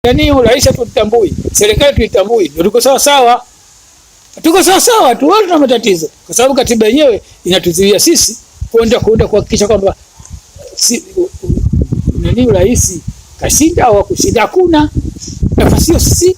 Yani rais tutambui, serikali tuitambui, ndio tuko sawa sawa. Tuko sawa sawa tu, wala tuna matatizo. Kwa sababu katiba yenyewe inatuzuia sisi kwenda kuhakikisha kwamba rais kashinda au kushinda, hakuna nafasi hiyo, sisi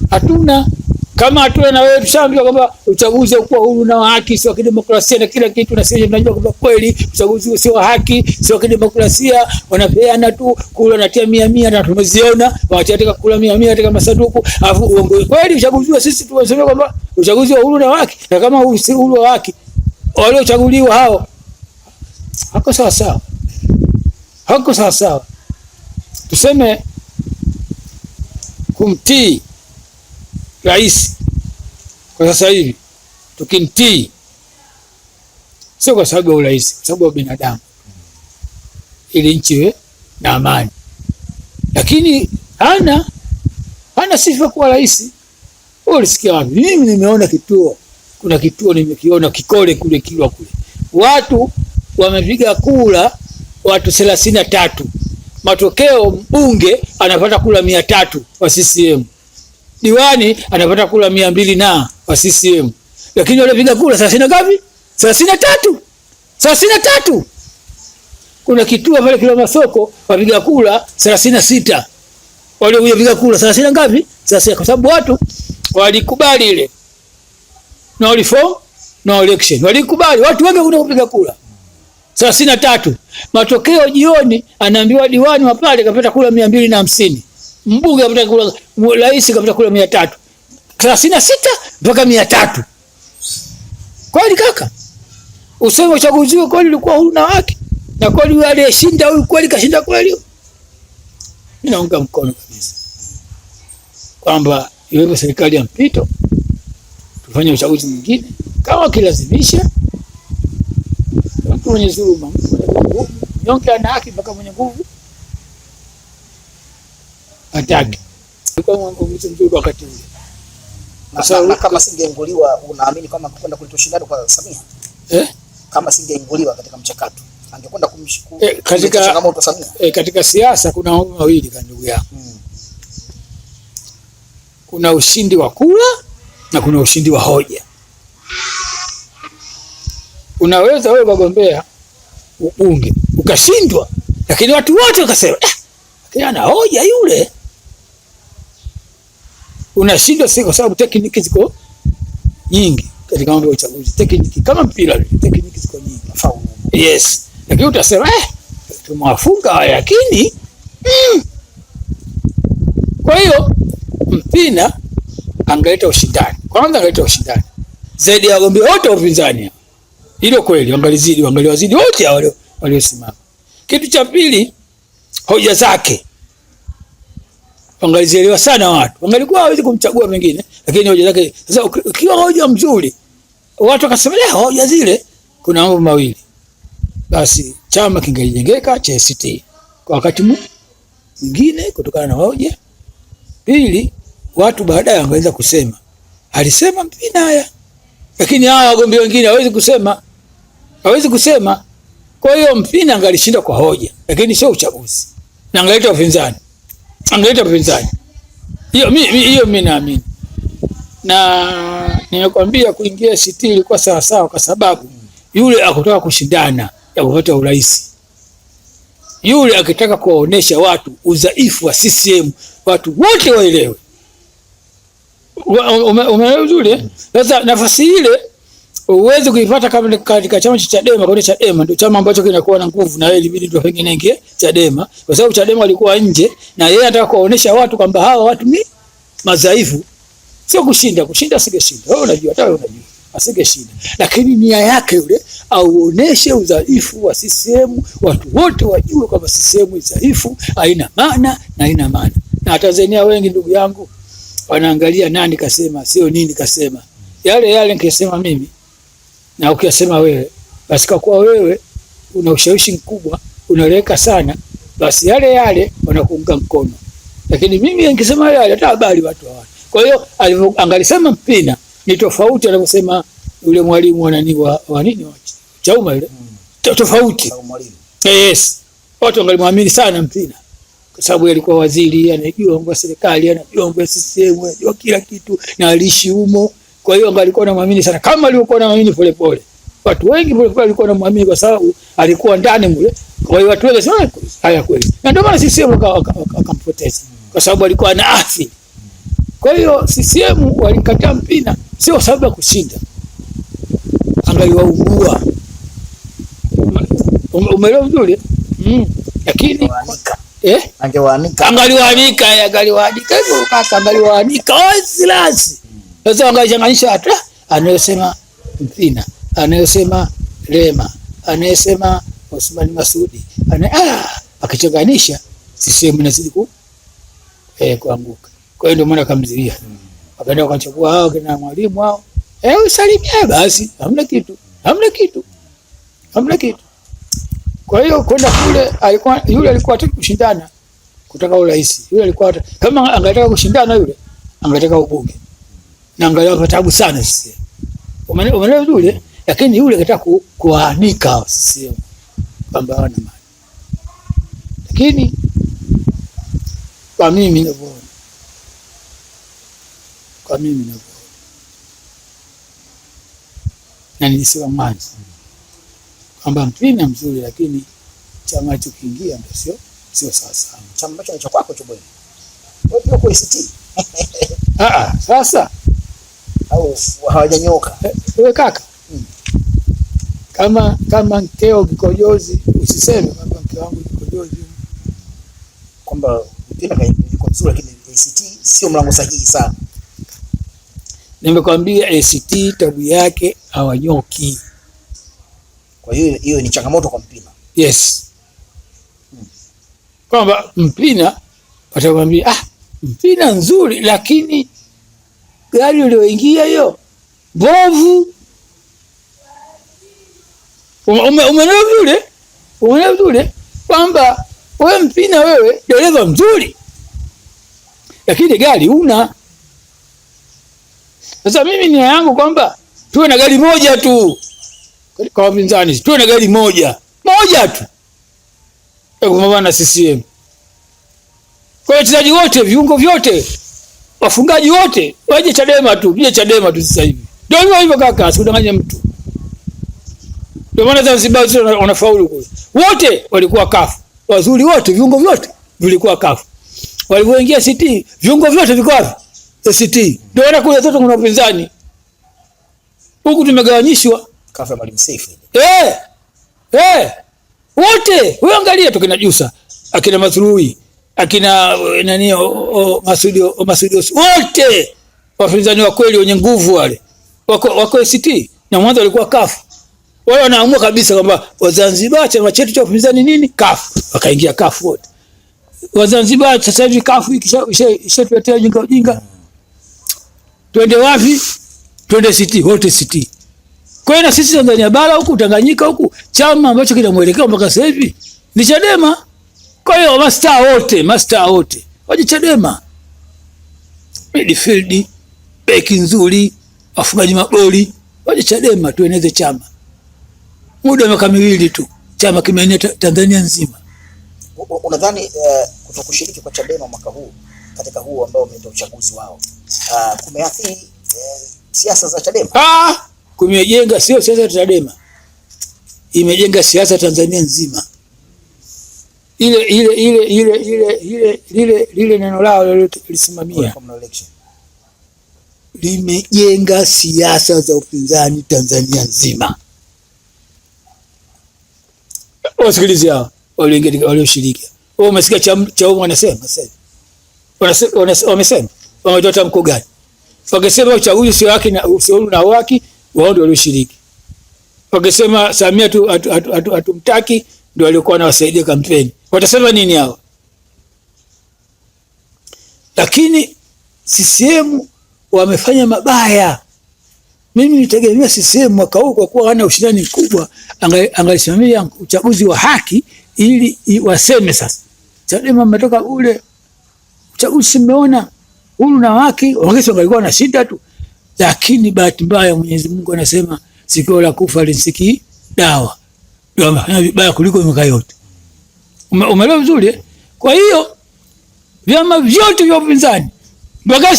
hatuna. Kama hatuna, na wewe tushaambiwa kwamba uchaguzi uko huru na wa haki, sio kidemokrasia na kila kitu, na sisi tunajua kwamba kweli uchaguzi sio wa haki, sio kidemokrasia, wanapeana tu kula na tia 100 na tumeziona wanataka kula 100 katika masanduku, alafu uongozi kweli uchaguzi sisi tunasema kwamba uchaguzi wa huru na haki, na kama si huru wa haki wale uchaguliwa hao hako sawa sawa, hako sawa sawa. Tuseme kumtii rais kwa sasa hivi, tukimtii sio kwa sababu ya urais, kwa sababu ya binadamu, ili nchi iwe na amani. Lakini hana sifa kuwa rais. Ulisikia wapi? Mimi nimeona kituo, kuna kituo nimekiona Kikole kule Kilwa kule, watu wamepiga kura, watu 33, matokeo mbunge anapata kura 300 wa CCM, diwani anapata kura 200 na wa CCM, lakini wale piga kura 30 ngapi? 33. Kuna kituo pale Kilwa Masoko wapiga kura 36, wale wapiga kura 30 ngapi? 30, kwa sababu watu walikubali ile no reform no election, walikubali watu wengi kuna kupiga kura 33. Matokeo jioni anaambiwa diwani wa pale kapata kura 250, mbunge kapata kura, rais kapata kura 300, 36 mpaka 300. Kweli kaka, useme uchaguzi wako kweli ulikuwa huru na haki, na kweli yule aliyeshinda huyu kweli kashinda kweli? Mimi naunga mkono kabisa kwamba iwepo serikali ya mpito, tufanye uchaguzi mwingine. Kama kilazimisha mtu mwenye dhuluma, mtu mwenye nguvu, nyonge ana haki mpaka mwenye nguvu ataki. Kwa mambo mzuri wakati ule. Na kama singeinguliwa, unaamini kama kwenda kuleta ushindani kwa Samia? Kama singeinguliwa katika mchakato, angekwenda kumshukuru katika changamoto Samia? Katika siasa kuna mambo mawili kwa ndugu yangu. Kuna ushindi wa kura na kuna ushindi wa hoja. Unaweza wewe kugombea ubunge ukashindwa, lakini watu wote wakasema ana hoja yule. Unashindwa si kwa sababu tekniki ziko nyingi katika mambo ya uchaguzi, tekniki kama mpira, tekniki ziko nyingi. Yes, lakini utasema tumewafunga haya, lakini kwa hiyo Mpina angeleta ushindani. Kwanza angeleta ushindani zaidi ya wagombea wote wa upinzani. Hilo kweli, wangaliwazidi wote wale waliosimama. Kitu cha pili, hoja zake wangalizielewa sana watu. Wangalikuwa hawezi kumchagua pengine, lakini hoja zake sasa, ukiwa hoja mzuri watu wakasema hoja zile, kuna mambo mawili, basi chama kingelijengeka cha ACT kwa wakati mwingine kutokana na hoja. Pili, watu baadaye wangeweza kusema alisema Mpina haya, lakini hawa wagombea wengine hawezi kusema. Kwa hiyo Mpina angalishinda kwa hoja, lakini sio uchaguzi, na angeleta upinzani. Hiyo mimi naamini, na nimekwambia kuingia ACT ilikuwa sawa sawa, kwa sababu yule akutaka kushindana ya kupata urais. Yule akitaka kuwaonesha watu udhaifu wa CCM, watu wote waelewe. Umeelewa vizuri? Sasa nafasi ile uweze kuipata kama katika chama cha Chadema. Kwa Chadema ndio chama ambacho kinakuwa na nguvu, na yeye ilibidi ndio pengine ingie Chadema, kwa sababu Chadema alikuwa nje, na yeye anataka kuwaonesha watu kwamba hawa watu ni madhaifu, sio kushinda. Asingeshinda, wewe unajua, hata wewe unajua asingeshinda, lakini nia yake yule auoneshe udhaifu wa CCM, watu wote wajue kwamba CCM ni dhaifu, haina maana na haina maana. Na Tanzania wengi ndugu yangu wanaangalia nani kasema, sio nini kasema. Yale nikisema mimi na ukisema wewe, basi kwa kuwa wewe una ushawishi mkubwa, unaleka sana, basi yale wanakuunga mkono. Lakini mimi nikisema yale hata habari watu hawana. Kwa hiyo angalisema Mpina ni tofauti anavyosema yule mwalimu wa nini wa Chauma yule. Tofauti. Yes. Watu wangalimwamini sana Mpina. kwa sababu alikuwa waziri, anajua mambo ya serikali, anajua mambo ya CCM, anajua kila kitu na aliishi humo. Kwa hiyo alikuwa anamwamini sana, kama alikuwa anamwamini Polepole. Watu wengi Polepole walikuwa wanamwamini kwa sababu alikuwa ndani mule. Kwa hiyo watu wengi sana haya kweli. Na ndio maana CCM akampoteza kwa sababu alikuwa ana athiri. Kwa hiyo CCM walikataa Mpina sio sababu ya kushinda. Angaliwaugua. Umeelewa vizuri? Lakini angaliwaanika hivyo kaka, angaliwaanika wasilasi. Sasa angachanganyisha hata anayosema Mpina, anayosema Lema, anayesema Osman Masudi, akichanganisha CCM inazidi kuanguka. Kwa hiyo ndio maana akamzilia. Akaenda akachukua hao kina Mwalimu hao. Usalimia basi, hamna kitu. Kwa hiyo kwenda kule yule alikuwa hataki kushindana kutaka urais. Yule alikuwa kama angetaka kushindana yule angetaka ubunge. Na angalau tabu sana sisi. Umeelewa yule? Lakini yule angetaka kuanika sisi kwamba wana mali. Lakini kwa mimi ninavyoona. Na nilisema mwanzo kwamba Mpina mzuri, lakini chama hicho kiingia ndio sio sasa. Chama ambacho ni cha kwako tu bwana. Wewe pia uko ACT. Sasa au hawajanyoka. Wewe kaka. Kama mkeo kikojozi, usiseme kwamba mke wangu kikojozi. Kwamba Mpina yuko mzuri, lakini ACT sio mlango sahihi sana. Nimekwambia ACT tabu yake hawanyoki. Kwa hiyo ni changamoto kwa Mpina. Yes. Kwamba Mpina watakwambia Mpina nzuri, lakini gari ulioingia hiyo bovu. Umeelewa vile kwamba wewe Mpina, wewe dereva mzuri, lakini gari una. Sasa mimi nia yangu kwamba tuwe na gari moja tu. Kwa wapinzani tuwe na gari moja tu. Kwa na CCM. Kwa wachezaji wote, viungo vyote, wafungaji wote waje Chadema tu sasa hivi. Ndio hivyo kaka, asikudanganye mtu. Ndio maana Zanzibar wanafaulu kule. Wote walikuwa kafu. Wazuri wote, viungo vyote vilikuwa kafu. Walipoingia CT, viungo vyote vilikuwa wapi? ACT. Ndio wana kule zote kuna upinzani. Huku tumegawanyishwa. Kafa Mwalimu Seif. Wote. Wewe angalia tu kina Jusa, akina Mazrui, akina nani Masudi wote. Wapinzani wa kweli wenye nguvu wale. Wako ACT na mwanzo walikuwa kafu. Wao wanaamua kabisa kwamba Wazanzibar chama chetu cha upinzani nini? Kafu. Wakaingia kafu wote. Wazanzibar sasa hivi kafu ikishatuletea ujinga. Twende wapi? Twende ACT, wote ACT. Kwa hiyo na sisi Tanzania bara huku, Tanganyika huku, chama ambacho kina mwelekeo mpaka sasa hivi ni Chadema. Kwa hiyo master wote waje Chadema. Midfield, beki nzuri, wafungaji magoli, waje Chadema tueneze chama. Muda wa miaka miwili tu chama kimeenea Tanzania nzima. Unadhani kutokushiriki kwa Chadema mwaka huu katika huu ambao umeenda uchaguzi wao kumeathiri siasa za Chadema? Kumejenga sio siasa za Chadema. Imejenga siasa Tanzania nzima. Ile neno lao lisimamia. Limejenga siasa za upinzani Tanzania nzima. Wasikilize hao walioshiriki. Wao umesikia cha wanasema sasa. Wamesema wametoa tamko gani? Wakisema uchaguzi sio haki na usio na haki, wao ndio walioshiriki. Wakisema Samia tu hatumtaki, ndio walikuwa wanawasaidia kampeni. Watasema nini hao? Lakini CCM wamefanya mabaya. Mimi nitegemea CCM mwaka huu kwa kuwa hana ushindani mkubwa, angalisimamia uchaguzi wa haki ili waseme sasa. Chadema mmetoka ule uchaguzi simeona huru na haki, wangesema walikuwa na shida tu. Lakini bahati mbaya Mwenyezi Mungu anasema sikio la kufa lisiki dawa. Ndio wamefanya vibaya kuliko miaka yote. Umeelewa vizuri? Kwa hiyo vyama vyote vya upinzani mpaka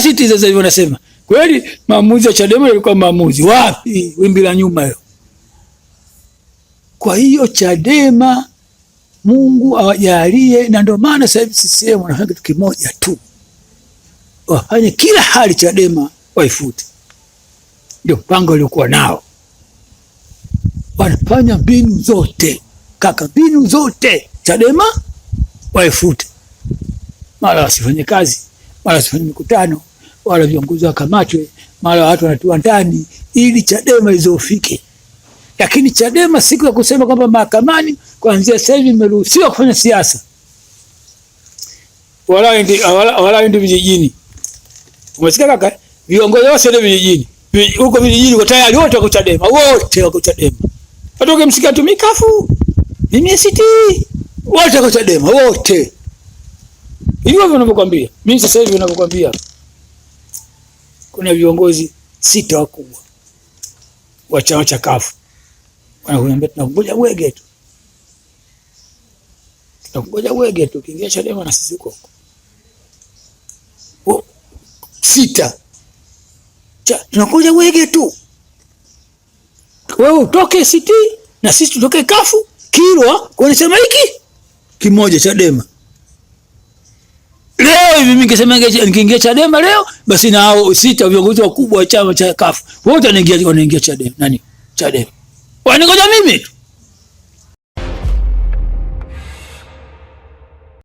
siti sasa hivi wanasema kweli maamuzi ya Chadema yalikuwa maamuzi wapi? Wimbi la nyuma hiyo. Kwa hiyo Chadema Mungu awajalie, na ndio maana sasa hivi CCM wanafanya kitu kimoja tu, wafanye kila hali Chadema waifute. Ndio mpango uliokuwa nao, wanafanya mbinu zote kaka, mbinu zote Chadema waifute, mara wasifanye kazi, mara wasifanye mikutano, wala viongozi wakamatwe, mara watu wanatiwa ndani ili Chadema izofike. Lakini Chadema siku ya kusema kwamba mahakamani kuanzia sasa hivi imeruhusiwa kufanya siasa, wala ndio vijijini. Umesikia kaka? Viongozi wote ndio vijijini. Huko vijijini kwa tayari wote wako Chadema, wote wako Chadema. Hata ukimsikia tu mikafu, mimi ACT, wote wako Chadema, wote. Hivyo ninavyokuambia. Mimi sasa hivi ninavyokuambia, kuna viongozi 6 wakubwa wa chama cha CUF. Wanakuambia tunakungoja Wege tu. Tunakungoja Wege tu kiingia Chadema na sisi huko. 6. Tunakungoja Wege tu. Wewe utoke ACT na sisi tutoke CUF, Kilwa kwa chama hiki kimoja Chadema. Leo hivi mimi ningesema ningeingia Chadema leo, basi na hao 6 viongozi wakubwa wa chama cha CUF wote wanaingia Chadema. Nani? Chadema. Wanangoja mimi tu.